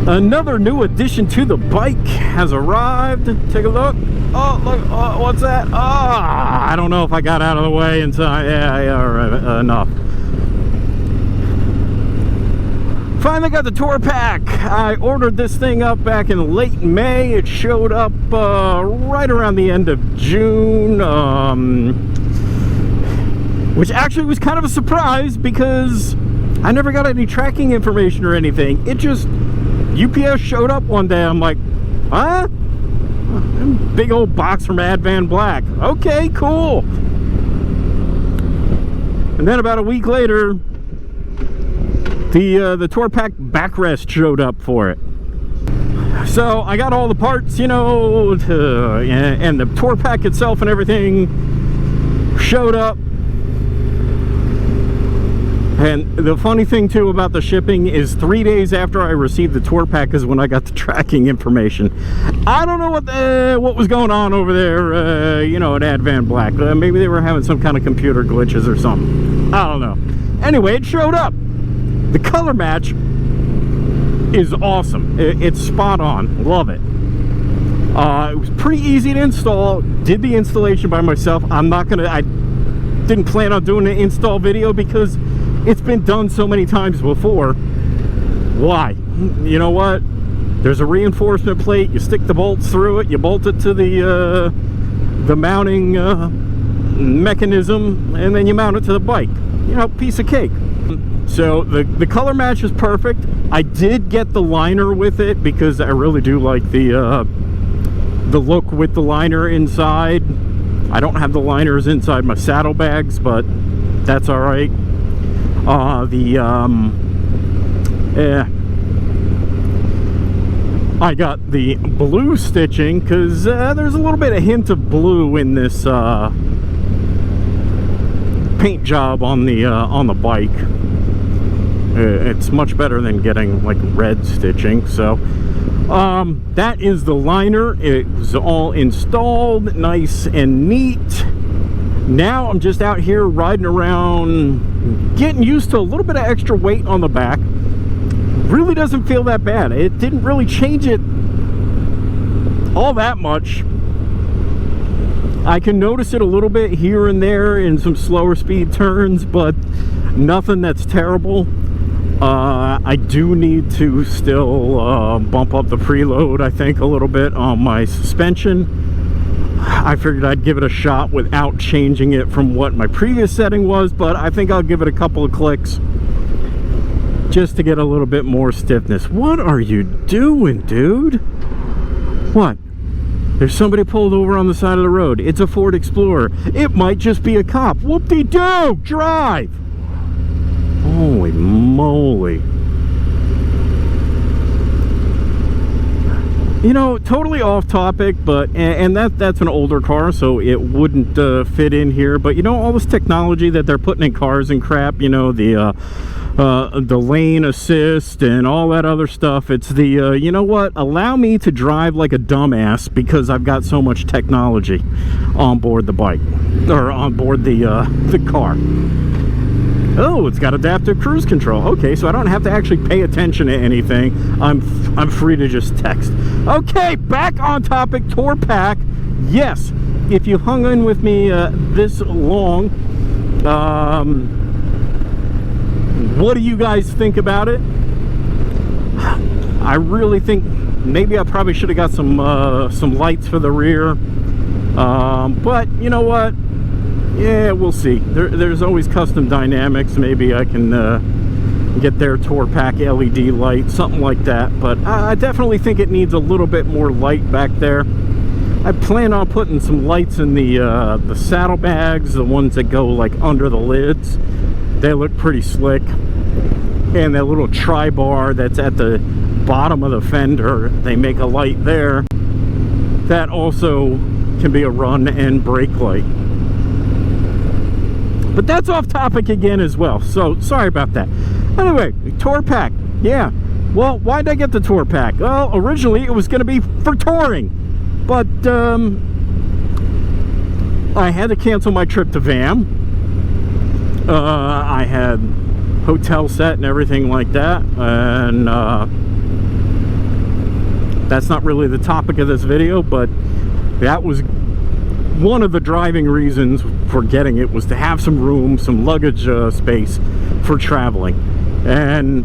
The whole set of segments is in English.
Another new addition to the bike has arrived. Take a look. Oh, look. Oh, what's that? Ah, I don't know if I got out of the way in time. Yeah, all right, enough. Finally got the tour pack. I ordered this thing up back in late May. It showed up right around the end of June, which actually was kind of a surprise because I never got any tracking information or anything. It just UPS showed up one day. I'm like, huh? Big old box from Advanblack. Okay, cool. And then about a week later, the tour pack backrest showed up for it. So I got all the parts, you know, and the tour pack itself and everything showed up. And the funny thing too about the shipping is 3 days after I received the tour pack is when I got the tracking information. I don't know what was going on over there, you know, at Advanblack. Maybe they were having some kind of computer glitches or something. I don't know. Anyway, it showed up. The color match is awesome. It's spot on. Love it. It was pretty easy to install. Did the installation by myself. I didn't plan on doing an install video because it's been done so many times before. Why? You know what? There's a reinforcement plate. You stick the bolts through it. You bolt it to the mounting mechanism, and then you mount it to the bike. You know, piece of cake. So the color match is perfect. I did get the liner with it because I really do like the look with the liner inside. I don't have the liners inside my saddlebags, but that's all right. I got the blue stitching because there's a little bit of hint of blue in this paint job on the bike. It's much better than getting like red stitching. So that is the liner. It was all installed nice and neat. Now I'm just out here riding around, getting used to a little bit of extra weight on the back. Really doesn't feel that bad. It didn't really change it all that much. I can notice it a little bit here and there in some slower speed turns, but nothing that's terrible. I do need to still bump up the preload, I think, a little bit on my suspension. I figured I'd give it a shot without changing it from what my previous setting was, but I think I'll give it a couple of clicks just to get a little bit more stiffness. What are you doing, dude? What? There's somebody pulled over on the side of the road. It's a Ford Explorer. It might just be a cop. Whoop-de-doo! Drive! Holy moly. You know, totally off topic, but and that's an older car, so it wouldn't fit in here. But you know, all this technology that they're putting in cars and crap, you know, the lane assist and all that other stuff. It's the you know what? Allow me to drive like a dumbass because I've got so much technology on board the bike or on board the car. Oh, it's got adaptive cruise control. Okay, so I don't have to actually pay attention to anything. I'm free to just text. Okay, back on topic. Tour pack. Yes, if you hung in with me this long, what do you guys think about it? I really think maybe I probably should have got some lights for the rear, but you know what? Yeah, we'll see. There's always custom dynamics. Maybe I can get their tour pack LED light, something like that. But I definitely think it needs a little bit more light back there. I plan on putting some lights in the saddlebags, the ones that go like under the lids. They look pretty slick. And that little tri-bar that's at the bottom of the fender, they make a light there. That also can be a run and brake light. But that's off topic again as well, so sorry about that. Anyway, tour pack. Yeah, well, why did I get the tour pack? Well, originally it was going to be for touring, but I had to cancel my trip to VAM. I had hotel set and everything like that, and That's not really the topic of this video, but that was one of the driving reasons for getting it, was to have some room, some luggage space for traveling. And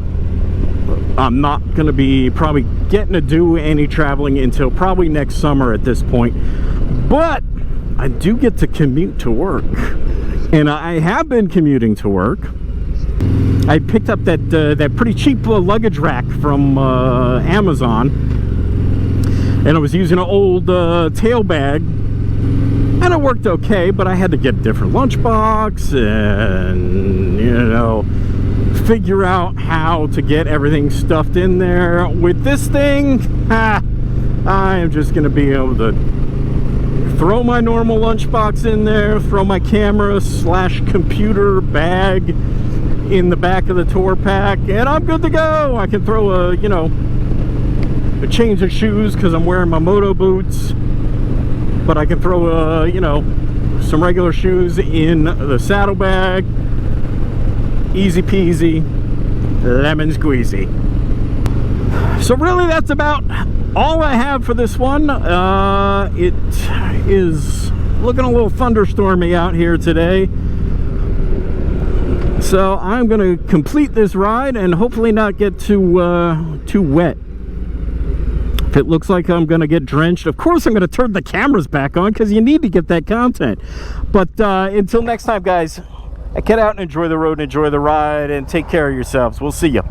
I'm not going to be probably getting to do any traveling until probably next summer at this point. But I do get to commute to work, and I have been commuting to work. I picked up that pretty cheap luggage rack from Amazon, and I was using an old tail bag, and it worked okay, but I had to get a different lunchbox and, you know, figure out how to get everything stuffed in there. With this thing, I am just going to be able to throw my normal lunchbox in there, throw my camera / computer bag in the back of the tour pack, and I'm good to go. I can throw a, you know, a change of shoes because I'm wearing my moto boots, but I can throw you know, some regular shoes in the saddlebag. Easy peasy, lemon squeezy. So really, that's about all I have for this one. It is looking a little thunderstormy out here today, so I'm going to complete this ride and hopefully not get too wet. If it looks like I'm going to get drenched, of course I'm going to turn the cameras back on, because you need to get that content. But until next time, guys, get out and enjoy the road and enjoy the ride, and take care of yourselves. We'll see you.